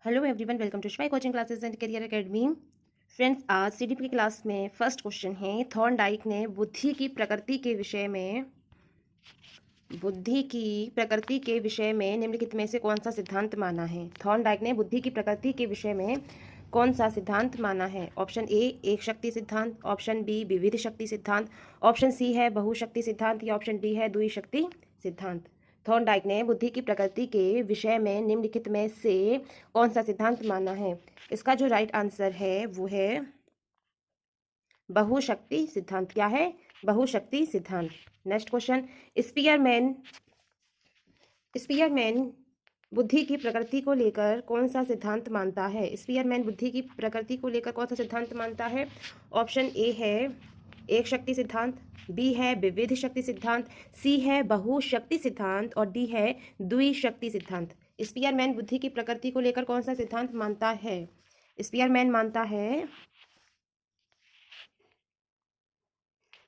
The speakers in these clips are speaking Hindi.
Hello everyone, welcome to Shivai coaching classes and career academy. Friends, आज सीडीपी की क्लास में फर्स्ट क्वेश्चन है, थॉर्नडाइक ने बुद्धि की प्रकृति के विषय में निम्नलिखित में से कौन सा सिद्धांत माना है। थॉर्नडाइक ने बुद्धि की प्रकृति के विषय में कौन सा सिद्धांत माना है। ऑप्शन ए एक शक्ति सिद्धांत, ऑप्शन बी विविध शक्ति सिद्धांत, ऑप्शन सी है बहुशक्ति सिद्धांत या ऑप्शन डी है द्विशक्ति सिद्धांत। थॉर्नडाइक ने बुद्धि की प्रकृति के विषय में निम्नलिखित में से कौन सा सिद्धांत माना है। इसका जो राइट आंसर है वो है बहुशक्ति सिद्धांत। क्या है? बहुशक्ति सिद्धांत। नेक्स्ट क्वेश्चन, स्पीयरमैन स्पीयरमैन बुद्धि की प्रकृति को लेकर कौन सा सिद्धांत मानता है। स्पीयरमैन बुद्धि की प्रकृति को लेकर कौन सा सिद्धांत मानता है। ऑप्शन ए है एक शक्ति सिद्धांत, बी है विविध शक्ति सिद्धांत, सी है बहुशक्ति सिद्धांत और डी है द्विशक्ति सिद्धांत। स्पीयरमैन बुद्धि की प्रकृति को लेकर कौन सा सिद्धांत मानता है। स्पीयरमैन मानता है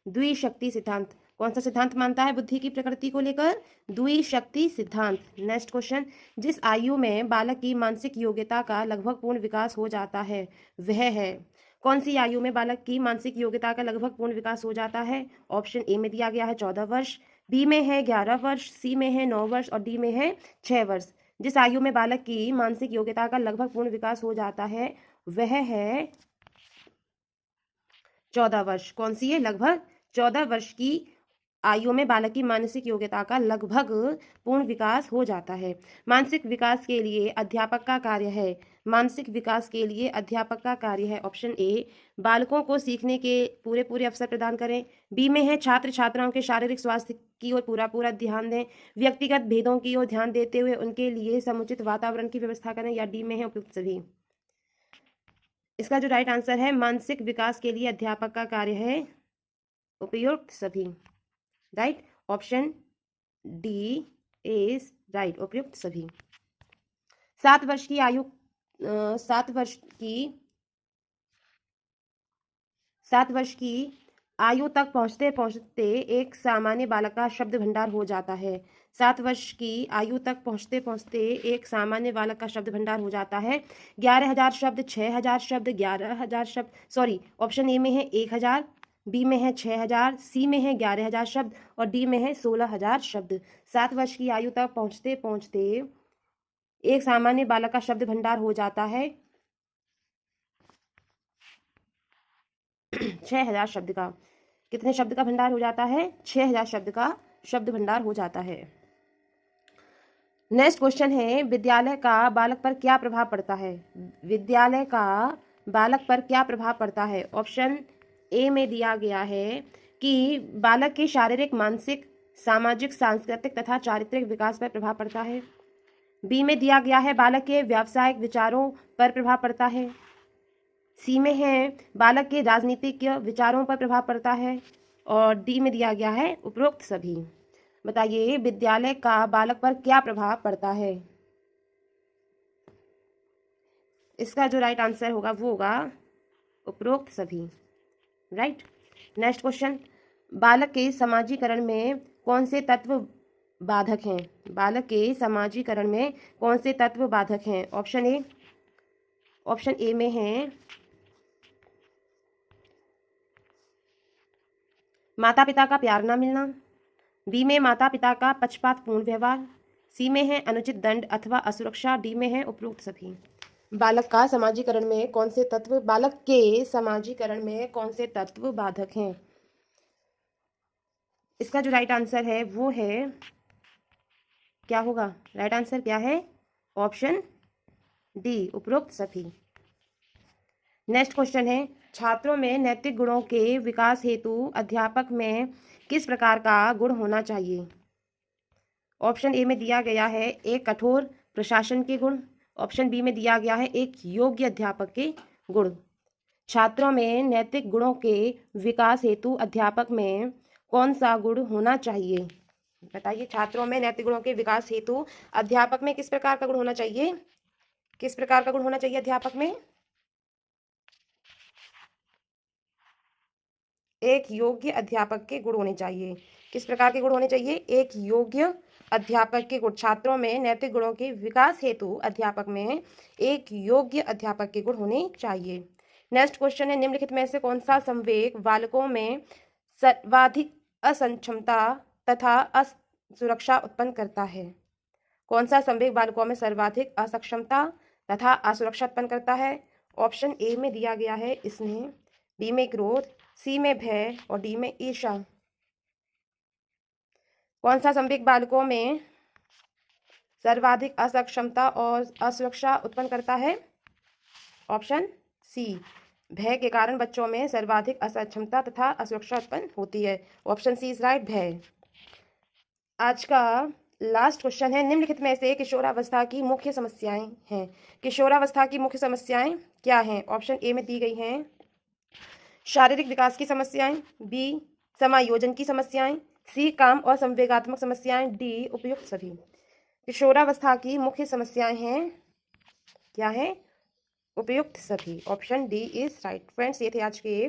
द्विशक्ति सिद्धांत। कौन सा सिद्धांत मानता है बुद्धि की प्रकृति को लेकर? द्विशक्ति सिद्धांत। नेक्स्ट क्वेश्चन, जिस आयु में बालक की मानसिक योग्यता का लगभग पूर्ण विकास हो जाता है वह है। कौन सी आयु में बालक की मानसिक योग्यता का लगभग पूर्ण विकास हो जाता है। ऑप्शन ए में दिया गया है 14 वर्ष, बी में है 11 वर्ष, सी में है 9 वर्ष और डी में है 6 वर्ष। जिस आयु में बालक की मानसिक योग्यता का लगभग पूर्ण विकास हो जाता है वह है 14 वर्ष। कौन सी है? लगभग 14 वर्ष की आयु में बालक की मानसिक योग्यता का लगभग पूर्ण विकास हो जाता है। मानसिक विकास के लिए अध्यापक का कार्य है। मानसिक विकास के लिए अध्यापक का कार्य है। ऑप्शन ए बालकों को सीखने के पूरे अवसर प्रदान करें, बी में है छात्र छात्राओं के शारीरिक स्वास्थ्य की ओर पूरा ध्यान दें, व्यक्तिगत भेदों की ओर ध्यान देते हुए उनके लिए समुचित वातावरण की व्यवस्था करें या डी में है उपयुक्त सभी। इसका जो राइट आंसर है मानसिक विकास के लिए अध्यापक का कार्य है उपयुक्त सभी। Right, option D is right, उपयुक्त सभी। 7 वर्ष की आयु 7 वर्ष की आयु तक पहुंचते पहुंचते एक सामान्य बालक का शब्द भंडार हो जाता है। 7 वर्ष की आयु तक पहुंचते पहुंचते एक सामान्य बालक का शब्द भंडार हो जाता है। 11,000 शब्द, 6,000 शब्द, 11,000 शब्द, सॉरी, ऑप्शन ए में है 1,000, बी में है 6,000, सी में है 11,000 शब्द और डी में है 16,000 शब्द। 7 वर्ष की आयु तक पहुंचते पहुंचते एक सामान्य बालक का शब्द भंडार हो जाता है 6,000 शब्द का। कितने शब्द का भंडार हो जाता है? 6,000 शब्द का शब्द भंडार हो जाता है। नेक्स्ट क्वेश्चन है, विद्यालय का बालक पर क्या प्रभाव पड़ता है। विद्यालय का बालक पर क्या प्रभाव पड़ता है। ऑप्शन ए में दिया गया है कि बालक के शारीरिक, मानसिक, सामाजिक, सांस्कृतिक तथा चारित्रिक विकास पर प्रभाव पड़ता है। बी में दिया गया है बालक के व्यावसायिक विचारों पर प्रभाव पड़ता है। सी में है बालक के राजनीतिक विचारों पर प्रभाव पड़ता है और डी में दिया गया है उपरोक्त सभी। बताइए विद्यालय का बालक पर क्या प्रभाव पड़ता है। इसका जो राइट आंसर होगा वो होगा उपरोक्त सभी। राइट। नेक्स्ट क्वेश्चन, बालक के समाजीकरण में कौन से तत्व बाधक हैं। बालक के समाजीकरण में कौन से तत्व बाधक हैं। ऑप्शन ए में है माता पिता का प्यार न मिलना, बी में माता पिता का पक्षपातपूर्ण व्यवहार, सी में है अनुचित दंड अथवा असुरक्षा, डी में है उपरोक्त सभी। बालक के समाजीकरण में कौन से तत्व बाधक हैं। इसका जो राइट आंसर है वो है, क्या होगा? राइट आंसर क्या है? ऑप्शन डी, उपरोक्त सभी। नेक्स्ट क्वेश्चन है, छात्रों में नैतिक गुणों के विकास हेतु अध्यापक में किस प्रकार का गुण होना चाहिए। ऑप्शन ए में दिया गया है एक कठोर प्रशासन के गुण, ऑप्शन बी में दिया गया है एक योग्य अध्यापक के गुण। छात्रों में नैतिक गुणों के विकास हेतु अध्यापक में कौन सा गुण होना चाहिए। बताइए, छात्रों में नैतिक गुणों के विकास हेतु अध्यापक में किस प्रकार का गुण होना चाहिए। किस प्रकार का गुण होना चाहिए अध्यापक में? एक योग्य अध्यापक के गुण होने चाहिए। किस प्रकार के गुण होने चाहिए? एक योग्य अध्यापक के गुण, छात्रों में नैतिक गुणों के विकास हेतु अध्यापक में एक योग्य अध्यापक के गुण होने चाहिए। नेक्स्ट क्वेश्चन है, निम्नलिखित में से कौन सा संवेग बालकों में सर्वाधिक असक्षमता तथा असुरक्षा उत्पन्न करता है? कौन सा संवेग बालकों में सर्वाधिक असक्षमता तथा असुरक्षा उत्पन्न करता है? ऑप्शन ए में दिया गया है स्नेह, बी में क्रोध, सी में भय और डी में ईर्ष्या। कौन सा संवेग बालकों में सर्वाधिक असक्षमता और असुरक्षा उत्पन्न करता है? ऑप्शन सी, भय के कारण बच्चों में सर्वाधिक असक्षमता तथा असुरक्षा उत्पन्न होती है। ऑप्शन सी इज राइट, भय। आज का लास्ट क्वेश्चन है, निम्नलिखित में से किशोरावस्था की मुख्य समस्याएं हैं। किशोरावस्था की मुख्य समस्याएं क्या हैं? ऑप्शन ए में दी गई हैं शारीरिक विकास की समस्याएं, बी समायोजन की समस्याएं, सी काम और संवेगात्मक समस्याएं, डी उपयुक्त सभी। किशोरावस्था की मुख्य समस्याएं हैं, क्या है? उपयुक्त सभी। Option D is right. Friends, ये थे आज के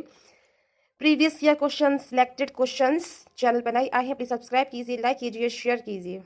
previous year questions, selected questions. Channel पर नए आए हैं, प्लीज सब्सक्राइब कीजिए, लाइक कीजिए, शेयर कीजिए।